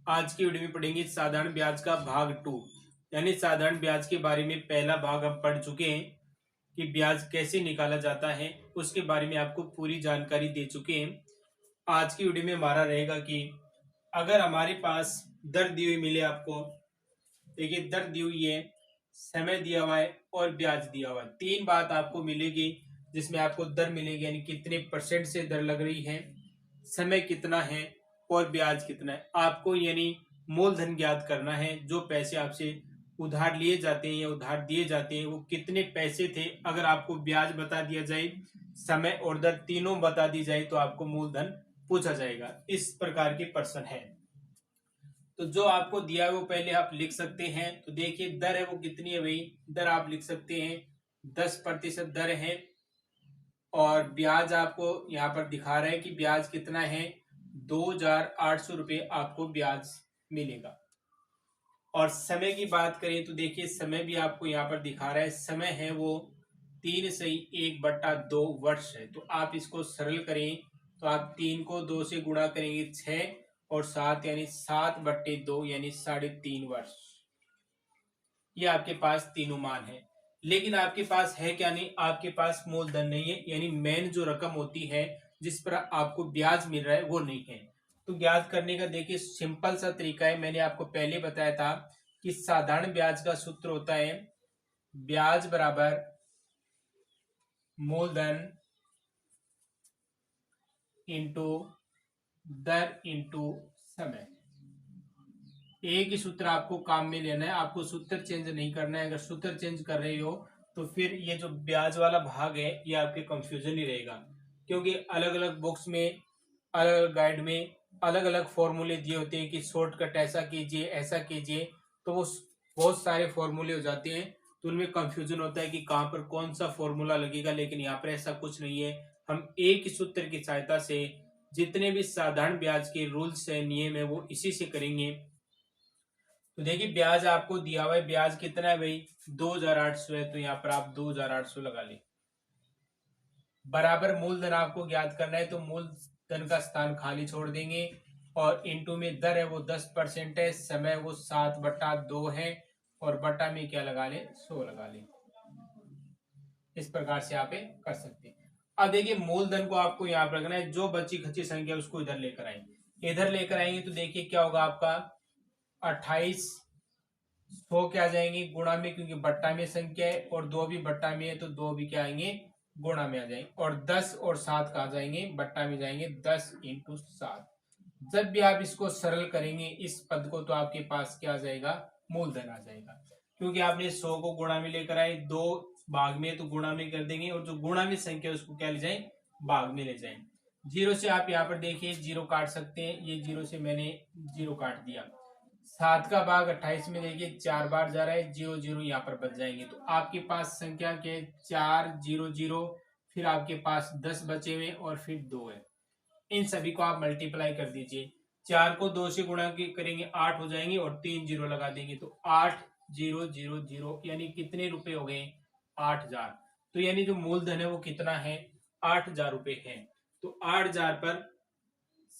आज की वीडियो में पढ़ेंगे साधारण ब्याज का भाग 2। यानी साधारण ब्याज के बारे में पहला भाग हम पढ़ चुके हैं कि ब्याज कैसे निकाला जाता है, उसके बारे में आपको पूरी जानकारी दे चुके हैं। आज की वीडियो में हमारा रहेगा कि अगर हमारे पास दर दी हुई मिले आपको, देखिए दर दी हुई है, समय दिया हुआ है और ब्याज दिया हुआ है। तीन बात आपको मिलेगी जिसमें आपको दर मिलेगी, यानी कितने परसेंट से दर लग रही है, समय कितना है और ब्याज कितना है। आपको यानी मूलधन ज्ञात करना है। जो पैसे आपसे उधार लिए जाते हैं या उधार दिए जाते हैं वो कितने पैसे थे। अगर आपको ब्याज बता दिया जाए, समय और दर तीनों बता दी जाए तो आपको मूलधन पूछा जाएगा। इस प्रकार के प्रश्न है। तो जो आपको दिया है वो पहले आप लिख सकते हैं। तो देखिए दर है वो कितनी है भाई, दर आप लिख सकते हैं 10% दर है। और ब्याज आपको यहाँ पर दिखा रहा है कि ब्याज कितना है, 2,800 रुपये आपको ब्याज मिलेगा। और समय की बात करें तो देखिए समय भी आपको यहाँ पर दिखा रहा है, समय है वो 3/1/2 वर्ष है। तो आप इसको सरल करें तो आप 3 को 2 से गुणा करेंगे 6 और 7 यानी 7/2 यानी 3.5 वर्ष। ये आपके पास तीनों मान है। लेकिन आपके पास है क्या, नहीं, आपके पास मूलधन नहीं है, यानी मेन जो रकम होती है जिस पर आपको ब्याज मिल रहा है वो नहीं है। तो ज्ञात करने का देखिए सिंपल सा तरीका है। मैंने आपको पहले बताया था कि साधारण ब्याज का सूत्र होता है ब्याज बराबर मूलधन इंटू दर इंटू समय। एक ही सूत्र आपको काम में लेना है, आपको सूत्र चेंज नहीं करना है। अगर सूत्र चेंज कर रहे हो तो फिर ये जो ब्याज वाला भाग है ये आपके कंफ्यूजन ही रहेगा, क्योंकि अलग अलग बुक्स में, अलग अलग गाइड में अलग अलग फॉर्मूले दिए होते हैं कि शॉर्टकट ऐसा कीजिए ऐसा कीजिए। तो वो बहुत सारे फॉर्मूले हो जाते हैं, तो उनमें कंफ्यूजन होता है कि कहाँ पर कौन सा फॉर्मूला लगेगा। लेकिन यहाँ पर ऐसा कुछ नहीं है। हम एक ही सूत्र की सहायता से जितने भी साधारण ब्याज के रूल्स है, नियम है, वो इसी से करेंगे। तो देखिए ब्याज आपको दिया हुआ है, ब्याज कितना है भाई 2,800 है। तो यहाँ पर आप 2,800 लगा ले। बराबर मूलधन आपको ज्ञात करना है, तो मूलधन का स्थान खाली छोड़ देंगे। और इंटू में दर है वो 10% है, समय वो 7/2 है और बटा में क्या लगा ले, 100 लगा ले। इस प्रकार से आप कर सकते हैं। अब देखिए मूलधन को आपको यहाँ पर रखना है, जो बची खची संख्या उसको इधर लेकर आएंगे। इधर लेकर आएंगे तो देखिए क्या होगा आपका 28 100 क्या आ जाएंगे गुणा में, क्योंकि बट्टा में संख्या है और 2 भी बट्टा में है तो 2 भी क्या आएंगे गुणा में आ जाएंगे। और 10 और 7 कहा जाएंगे बट्टा में जाएंगे, 10 × 7। जब भी आप इसको सरल करेंगे इस पद को तो आपके पास क्या आ जाएगा, मूलधन आ जाएगा। क्योंकि आपने 100 को गुणा में लेकर आए, 2 भाग में तो गुणा में कर देंगे और जो गुणा में संख्या उसको क्या ले जाए, भाग में ले जाए। जीरो से आप यहाँ पर देखिए जीरो काट सकते हैं, ये जीरो से मैंने जीरो काट दिया। 7 का भाग 28 में देखिए 4 बार जा रहा है, 0 0 यहाँ पर बच जाएंगे। तो आपके पास संख्या के 4 0 0, फिर आपके पास 10 बचे हुए और फिर 2 है। इन सभी को आप मल्टीप्लाई कर दीजिए। 4 को 2 से गुणा करेंगे 8 हो जाएंगे और 3 जीरो लगा देंगे तो 8 0 0 0 यानी कितने रुपए हो गए, 8,000। तो यानी जो मूलधन है वो कितना है, 8,000 रुपए है। तो 8,000 पर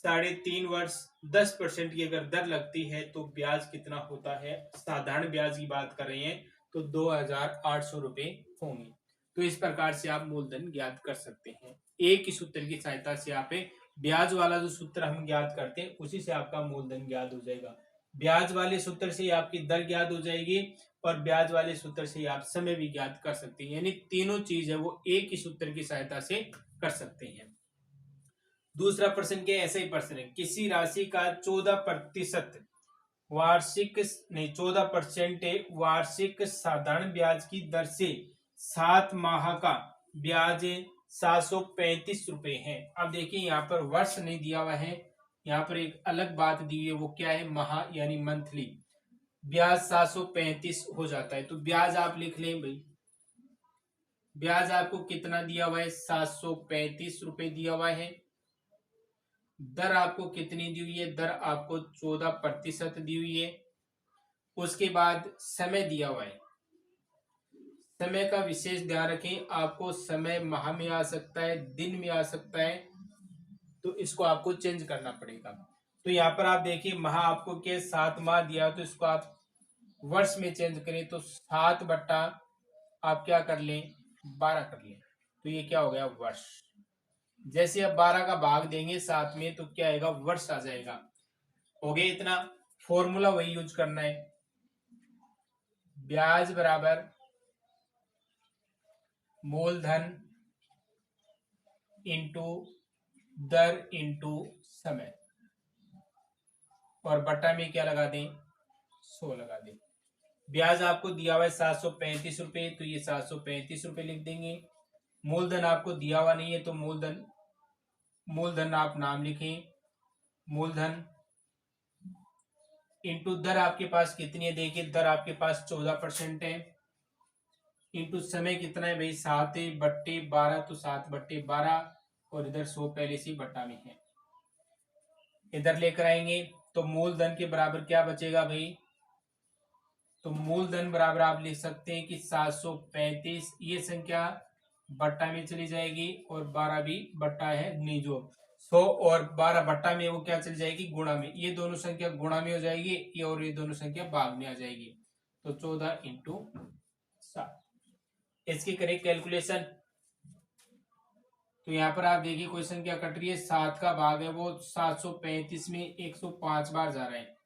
3.5 वर्ष 10% की अगर दर लगती है तो ब्याज कितना होता है, साधारण ब्याज की बात कर रहे हैं तो 2,800 रुपए होंगे। तो इस प्रकार से आप मूलधन ज्ञात कर सकते हैं। एक ही सूत्र की सहायता से आप ब्याज वाला जो सूत्र हम ज्ञात करते हैं उसी से आपका मूलधन ज्ञात हो जाएगा। ब्याज वाले सूत्र से आपकी दर ज्ञात हो जाएगी और ब्याज वाले सूत्र से आप समय भी ज्ञात कर सकते हैं। यानी तीनों चीज है वो एक ही सूत्र की सहायता से कर सकते हैं। दूसरा प्रश्न क्या, ऐसा ही प्रश्न है, किसी राशि का 14% वार्षिक नहीं 14% वार्षिक साधारण ब्याज की दर से 7 माह का ब्याज 735 रुपए है। अब देखिए यहाँ पर वर्ष नहीं दिया हुआ है, यहाँ पर एक अलग बात दी हुई है, वो क्या है, माह यानी मंथली। ब्याज 735 हो जाता है तो ब्याज आप लिख लें भाई। ब्याज आपको कितना दिया हुआ है, 735 रुपए दिया हुआ है। दर आपको कितनी दी हुई है, दर आपको 14% दी हुई है। उसके बाद समय दिया हुआ है। समय का विशेष ध्यान रखें, आपको समय माह में आ सकता है, दिन में आ सकता है, तो इसको आपको चेंज करना पड़ेगा। तो यहाँ पर आप देखिए माह आपको क्या 7 माह दिया, तो इसको आप वर्ष में चेंज करें तो 7 बट्टा आप क्या कर लें 12 कर लें, तो ये क्या हो गया वर्ष। जैसे अब 12 का भाग देंगे 7 में तो क्या आएगा वर्ष आ जाएगा। हो गया इतना। फॉर्मूला वही यूज करना है, ब्याज बराबर मूलधन इंटू दर इंटू समय, और बट्टा में क्या लगा दें 100 लगा दें। ब्याज आपको दिया हुआ है 735 रुपए, तो ये 735 रुपए लिख देंगे। मूलधन आपको दिया हुआ नहीं है तो मूलधन आप नाम लिखें, मूलधन इंटू दर आपके पास कितनी है, देखिए दर आपके पास 14% है, इंटू समय कितना है भाई 7/12, तो 7/12, और इधर 100 पहले से बट्टा में है, इधर लेकर आएंगे तो मूलधन के बराबर क्या बचेगा भाई, तो मूलधन बराबर आप लिख सकते हैं कि 735, ये संख्या बट्टा में चली जाएगी और 12 भी बट्टा है नहीं, जो 100 और 12 बट्टा में वो क्या चली जाएगी गुणा में, ये दोनों संख्या गुणा में हो जाएगी, ये और ये दोनों संख्या भाग में आ जाएगी, तो 14 इंटू 7। इसकी करें कैलकुलेशन, तो यहाँ पर आप देखिए कोई संख्या कट रही है, 7 का भाग है वो 735 में 105 बार जा रहा है,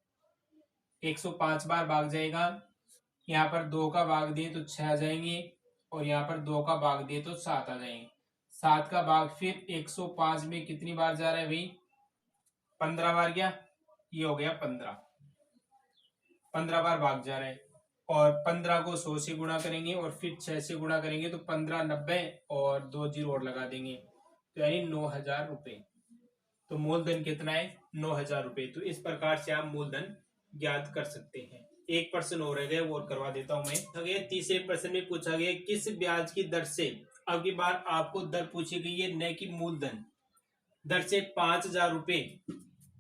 105 बार भाग जाएगा। यहाँ पर 2 का भाग दिए तो 6 आ जाएंगे, और यहाँ पर 2 का भाग दिए तो 7 आ जाएंगे। 7 का भाग फिर 105 में कितनी बार जा रहा है भाई 15 बार गया, ये हो गया 15 बार भाग जा रहा है, और 15 को 100 से गुणा करेंगे और फिर 6 से गुणा करेंगे तो 15 90 और 2 जीरो और लगा देंगे, तो यानी 9000 रुपए। तो मूलधन कितना है 9000 रुपए। तो इस प्रकार से आप मूलधन ज्ञात कर सकते हैं। एक प्रश्न हो रह गए वो और करवा देता हूं मैं। तीसरे प्रश्न में पूछा गया किस ब्याज की दर से, अब की बार आपको दर पूछी गई है न कि मूलधन, दर से 5000 रुपए,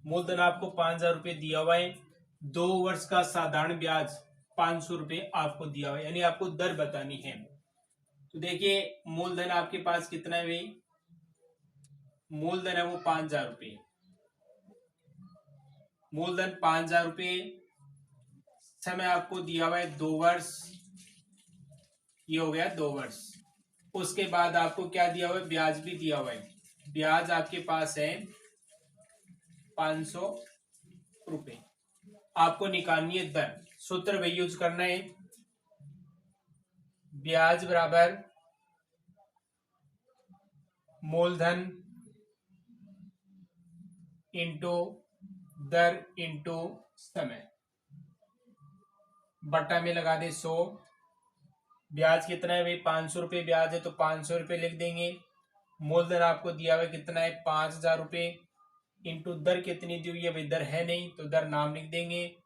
मूलधन आपको 5000 रुपए दिया हुआ है, 2 वर्ष का साधारण ब्याज 500 रुपए आपको दिया हुआ है, यानी आपको दर बतानी है। तो देखिए मूलधन आपके पास कितना है भाई, मूलधन है वो 5000 रुपए, मूलधन 5000 रुपए, समय आपको दिया हुआ है 2 वर्ष, ये हो गया 2 वर्ष। उसके बाद आपको क्या दिया हुआ है ब्याज भी दिया हुआ है, ब्याज आपके पास है 500 रुपए, आपको निकालनी है दर। सूत्र वही यूज करना है, ब्याज बराबर मूलधन इंटू दर इंटू समय, बट्टा में लगा दे 100। ब्याज कितना है भाई 500 रुपए ब्याज है तो 500 रुपए लिख देंगे। मूलधन आपको दिया हुआ कितना है 5000 रुपए, इंटू दर कितनी दी हुई है भाई दर है नहीं तो दर नाम लिख देंगे,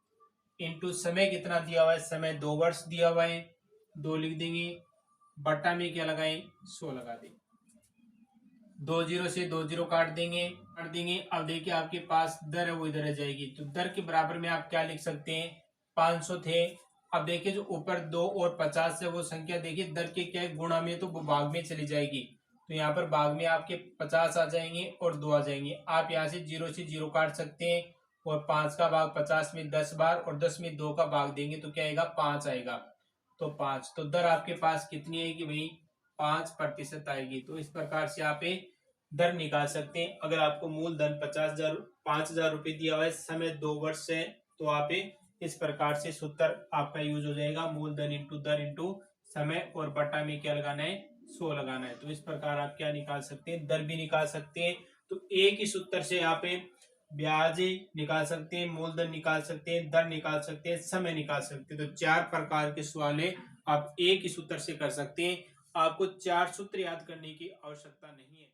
इंटू समय कितना दिया हुआ है, समय 2 वर्ष दिया हुआ है 2 लिख देंगे, बट्टा में क्या लगाएं 100 लगा दें, 2 जीरो से 2 जीरो काट देंगे। अब देखिए आपके पास दर है वो इधर आ जाएगी, तो दर के बराबर में आप क्या लिख सकते हैं 500 थे। अब देखिए जो ऊपर 2 और 50 है वो संख्या देखिए दर के क्या है गुणा में, तो वो भाग में चली जाएगी, तो यहाँ पर भाग में आपके 50 आ जाएंगे और 2 आ जाएंगे। आप यहाँ से 0 से 0 काट सकते हैं, और 5 का भाग 50 में 10 बार और 10 में 2 का भाग देंगे तो क्या आएगा 5 आएगा, तो 5, तो दर आपके पास कितनी आएगी भाई 5% आएगी। तो इस प्रकार से आप दर निकाल सकते हैं। अगर आपको मूलधन 5000 रुपए दिया हुआ है, समय 2 वर्ष है, तो आप इस प्रकार से सूत्र आपका यूज हो जाएगा, मूलधन इंटू दर इंटू समय, और बट्टा में क्या लगाना है 100 लगाना है। तो इस प्रकार आप क्या निकाल सकते हैं दर भी निकाल सकते हैं। तो एक ही सूत्र से आप ब्याज निकाल सकते हैं, मूलधन निकाल सकते हैं, दर निकाल सकते हैं, समय निकाल सकते हैं। तो 4 प्रकार के सवाल आप एक ही सूत्र से कर सकते हैं, आपको 4 सूत्र याद करने की आवश्यकता नहीं है।